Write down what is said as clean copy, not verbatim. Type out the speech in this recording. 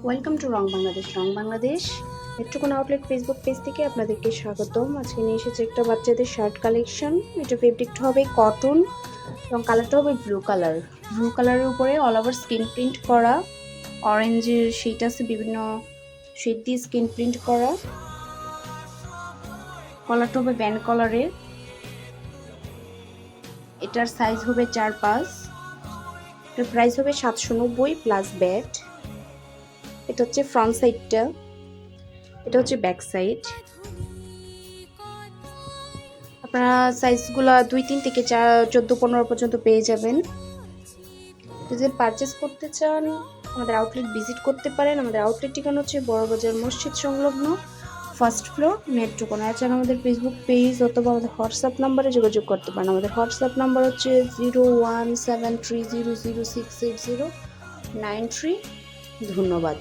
Welcome to wrong Bangladesh Netrokona outlet Facebook page থেকে আপনাদেরকে স্বাগতম। আজকে নিয়ে এসেছে একটা বাচ্চাদের শার্ট কালেকশন। এটা ফেব্রিকটা হবে কটন এবং কালারটা হবে ব্লু কালারের উপরে অল ওভার স্কিন প্রিন্ট করা, অরেঞ্জের শেড আছে, বিভিন্ন শেড দিয়ে স্কিন প্রিন্ট করা। কলারটা হবে ব্যান্ড কলারের। এটার সাইজ হবে 4-5। এটার প্রাইস হবে 790 প্লাস ব্যাট। এটা হচ্ছে ফ্রন্ট সাইডটা, এটা হচ্ছে ব্যাক সাইড। আপনারা সাইজগুলো 2-3 থেকে 14-15 পর্যন্ত পেয়ে যাবেন। যদি পারচেস করতে চান আমাদের আউটলেট ভিজিট করতে পারেন। আমাদের আউটলেট ঠিকানা হচ্ছে বড়বাজার মসজিদ সংলগ্ন, ফার্স্ট ফ্লোর, নেত্রকোনা। এছাড়া আমাদের ফেসবুক পেজ অথবা আমাদের হোয়াটসঅ্যাপ নাম্বারে যোগাযোগ করতে পারেন। আমাদের হোয়াটসঅ্যাপ নাম্বার হচ্ছে 0173006809 3। ধন্যবাদ।